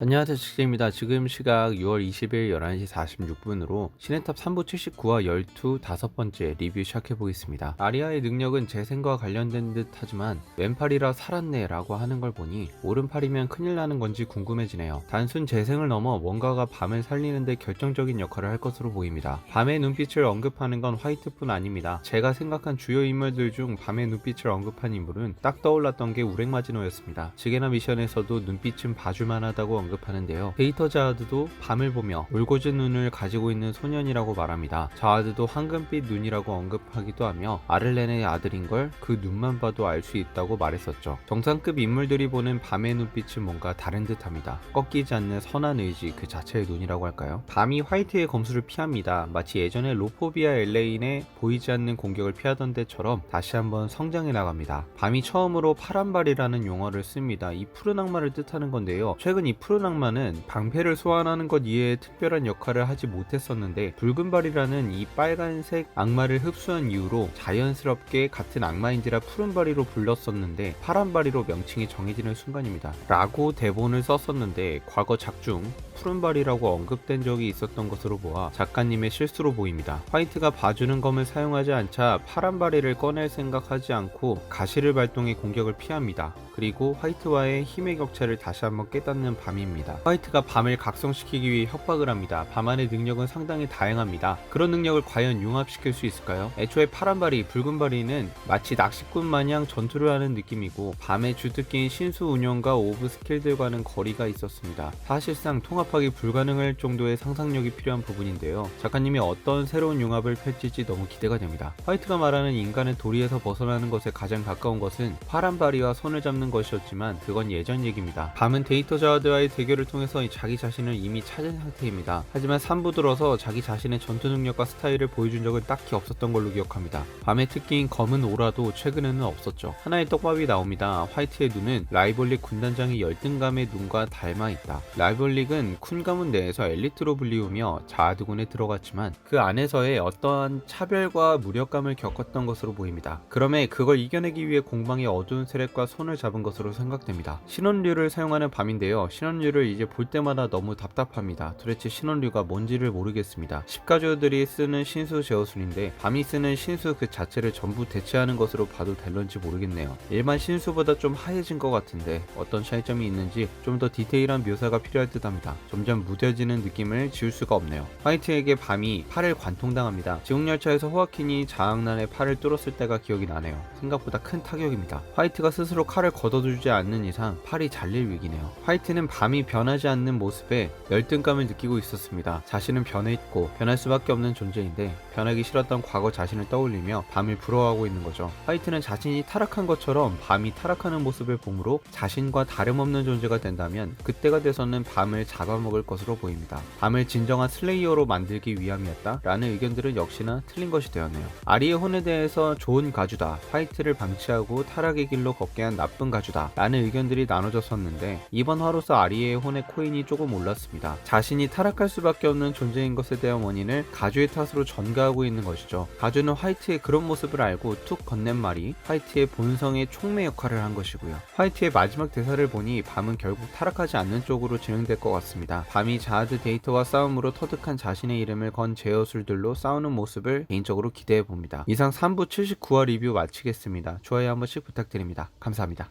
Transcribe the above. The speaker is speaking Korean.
안녕하세요, 직진입니다. 지금 시각 6월 20일 11시 46분으로 시네탑 3부 79와 12 다섯 번째 리뷰 시작해보겠습니다. 아리아의 능력은 재생과 관련된 듯 하지만 왼팔이라 살았네 라고 하는 걸 보니 오른팔이면 큰일 나는 건지 궁금해지네요. 단순 재생을 넘어 뭔가가 밤을 살리는데 결정적인 역할을 할 것으로 보입니다. 밤의 눈빛을 언급하는 건 화이트뿐 아닙니다. 제가 생각한 주요 인물들 중 밤의 눈빛을 언급한 인물은 딱 떠올랐던 게 우렉마지노였습니다. 지게나 미션에서도 눈빛은 봐줄만 하다고 언급하는데요. 데이터 자하드도 밤을 보며 울고진 눈을 가지고 있는 소년이라고 말합니다. 자하드도 황금빛 눈이라고 언급하기도 하며 아를렌의 아들인 걸 그 눈만 봐도 알 수 있다고 말했었죠. 정상급 인물들이 보는 밤의 눈빛은 뭔가 다른 듯합니다. 꺾이지 않는 선한 의지 그 자체의 눈이라고 할까요? 밤이 화이트의 검수를 피합니다. 마치 예전에 로포비아 엘레인의 보이지 않는 공격을 피하던 때처럼 다시 한번 성장해 나갑니다. 밤이 처음으로 파란발이라는 용어를 씁니다. 이 푸른 악마를 뜻하는 건데요. 최근 이 푸른 악마는 방패를 소환하는 것 이외에 특별한 역할을 하지 못했었는데 붉은발이라는 이 빨간색 악마를 흡수한 이후로 자연스럽게 같은 악마인지라 푸른발이로 불렀었는데 파란발이로 명칭이 정해지는 순간입니다. 라고 대본을 썼었는데 과거 작중 푸른발이라고 언급된 적이 있었던 것으로 보아 작가님의 실수로 보입니다. 화이트가 봐주는 검을 사용하지 않자 파란발이를 꺼낼 생각하지 않고 가시를 발동해 공격을 피합니다. 그리고 화이트와의 힘의 격차를 다시 한번 깨닫는 밤입니다. 화이트가 밤을 각성시키기 위해 협박을 합니다. 밤안의 능력은 상당히 다양합니다. 그런 능력을 과연 융합시킬 수 있을까요? 애초에 파란발이, 붉은발이는 마치 낚시꾼 마냥 전투를 하는 느낌이고 밤의 주특기인 신수 운영과 오브 스킬들과는 거리가 있었습니다. 사실상 통합하기 불가능할 정도의 상상력이 필요한 부분인데요. 작가님이 어떤 새로운 융합을 펼칠지 너무 기대가 됩니다. 화이트가 말하는 인간의 도리에서 벗어나는 것에 가장 가까운 것은 파란발이와 손을 잡는 것이었지만 그건 예전 얘기입니다. 밤은 데이터 자와드와의 대결을 통해서 자기 자신을 이미 찾은 상태입니다. 하지만 3부 들어서 자기 자신의 전투 능력과 스타일을 보여준 적은 딱히 없었던 걸로 기억합니다. 밤의 특기인 검은 오라도 최근에는 없었죠. 하나의 떡밥이 나옵니다. 화이트의 눈은 라이벌릭 군단장의 열등감의 눈과 닮아있다. 라이벌릭은 쿤 가문 내에서 엘리트로 불리우며 자아드군에 들어갔지만 그 안에서의 어떠한 차별과 무력감을 겪었던 것으로 보입니다. 그럼에 그걸 이겨내기 위해 공방의 어두운 세력과 손을 잡은 것으로 생각됩니다. 신원류를 사용하는 밤인데요. 신원류를 이제 볼 때마다 너무 답답합니다. 도대체 신원류가 뭔지를 모르겠습니다. 십가주들이 쓰는 신수 제어술인데 밤이 쓰는 신수 그 자체를 전부 대체하는 것으로 봐도 될런지 모르겠네요. 일반 신수보다 좀 하얘진 것 같은데 어떤 차이점이 있는지 좀 더 디테일한 묘사가 필요할 듯 합니다. 점점 무뎌지는 느낌을 지울 수가 없네요. 화이트에게 밤이 팔을 관통당합니다. 지옥열차에서 호아킨이 자학난에 팔을 뚫었을 때가 기억이 나네요. 생각보다 큰 타격입니다. 화이트가 스스로 칼을 걷어주지 않는 이상 팔이 잘릴 위기네요. 화이트는 밤이 변하지 않는 모습에 열등감을 느끼고 있었습니다. 자신은 변해있고 변할 수밖에 없는 존재인데 변하기 싫었던 과거 자신을 떠올리며 밤을 부러워하고 있는 거죠. 화이트는 자신이 타락한 것처럼 밤이 타락하는 모습을 보므로 자신과 다름없는 존재가 된다면 그때가 돼서는 밤을 잡아먹을 것으로 보입니다. 밤을 진정한 슬레이어로 만들기 위함이었다 라는 의견들은 역시나 틀린 것이 되었네요. 아리의 혼에 대해서 좋은 가주다, 화이트를 방치하고 타락의 길로 걷게 한 나쁜 가주다 라는 의견들이 나눠졌었는데 이번 화로서 아리의 혼의 코인이 조금 올랐습니다. 자신이 타락할 수밖에 없는 존재인 것에 대한 원인을 가주의 탓으로 전가하고 있는 것이죠. 가주는 화이트의 그런 모습을 알고 툭 건넨 말이 화이트의 본성의 촉매 역할을 한 것이고요. 화이트의 마지막 대사를 보니 밤은 결국 타락하지 않는 쪽으로 진행될 것 같습니다. 밤이 자하드 데이터와 싸움으로 터득한 자신의 이름을 건 제어술들로 싸우는 모습을 개인적으로 기대해 봅니다. 이상 3부 79화 리뷰 마치겠습니다. 좋아요 한 번씩 부탁드립니다. 감사합니다.